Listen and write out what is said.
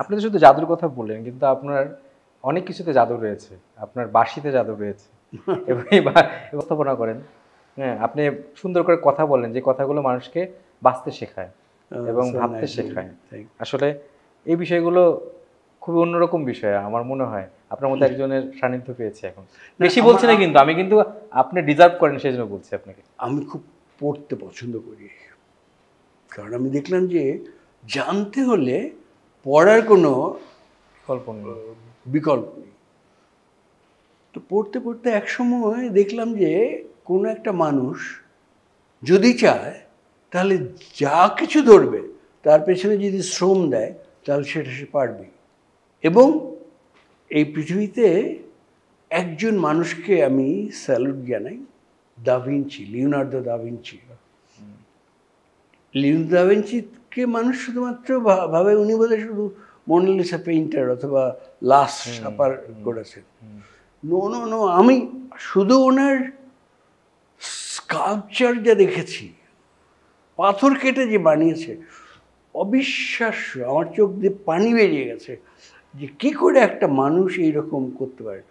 আপনি তো শুধু জাদুর কথা বললেন, কিন্তু আপনার অনেক কিছুতে জাদু রয়েছে। আপনার বাঁশিতে জাদু রয়েছে। এবং এই উপস্থাপনা করেন। হ্যাঁ, আপনি সুন্দর করে কথা বলেন, যে কথাগুলো মানুষকে বাঁচতে শেখায় এবং সো ভাবতে নাইস, শেখায়। থ্যাংক আসলে এই বিষয়গুলো খুবই অন্যরকম বিষয় আমার মনে হয়। আপনার মতো একজনের সান্নিধ্য পেয়েছি এখন। না বেশি আমার বলছি না কিন্তু, আমি কিন্তু আপনি ডিজার্ভ করেন সেজন্য বলছি আপনাকে। আমি খুব পড়তে পছন্দ করি। কারণ আমি দেখলাম যে জানতে হলে পড়ার কোনো গল্প নেই। বিকল্প নেই। তো পড়তে পড়তে একসময় দেখলাম যে কোনো একটা মানুষ যদি চায় তাহলে যা কিছু ধরবে, তার পেছনে যদি শ্রম দেয় তাহলে সেটা সে পারবে। এবং এই পৃথিবীতে একজন মানুষকে আমি স্যালুট জানাই, da Vinci, Leonardo da Vinci. Leonardo da ভিঞ্চিকে মানুষ শুধুমাত্র ভাবে উনি বোধহয় শুধু মোনালিসা পেইন্টার অথবা লাস্ট সাপার করেছেন। নো নো নো, আমি শুধু ওনার স্কাল্পচার যা দেখেছি, পাথর কেটে যে বানিয়েছে, অবিশ্বাস্য। আমার চোখ দিয়ে পানি বেরিয়ে গেছে যে কী করে একটা মানুষ এইরকম করতে পারে।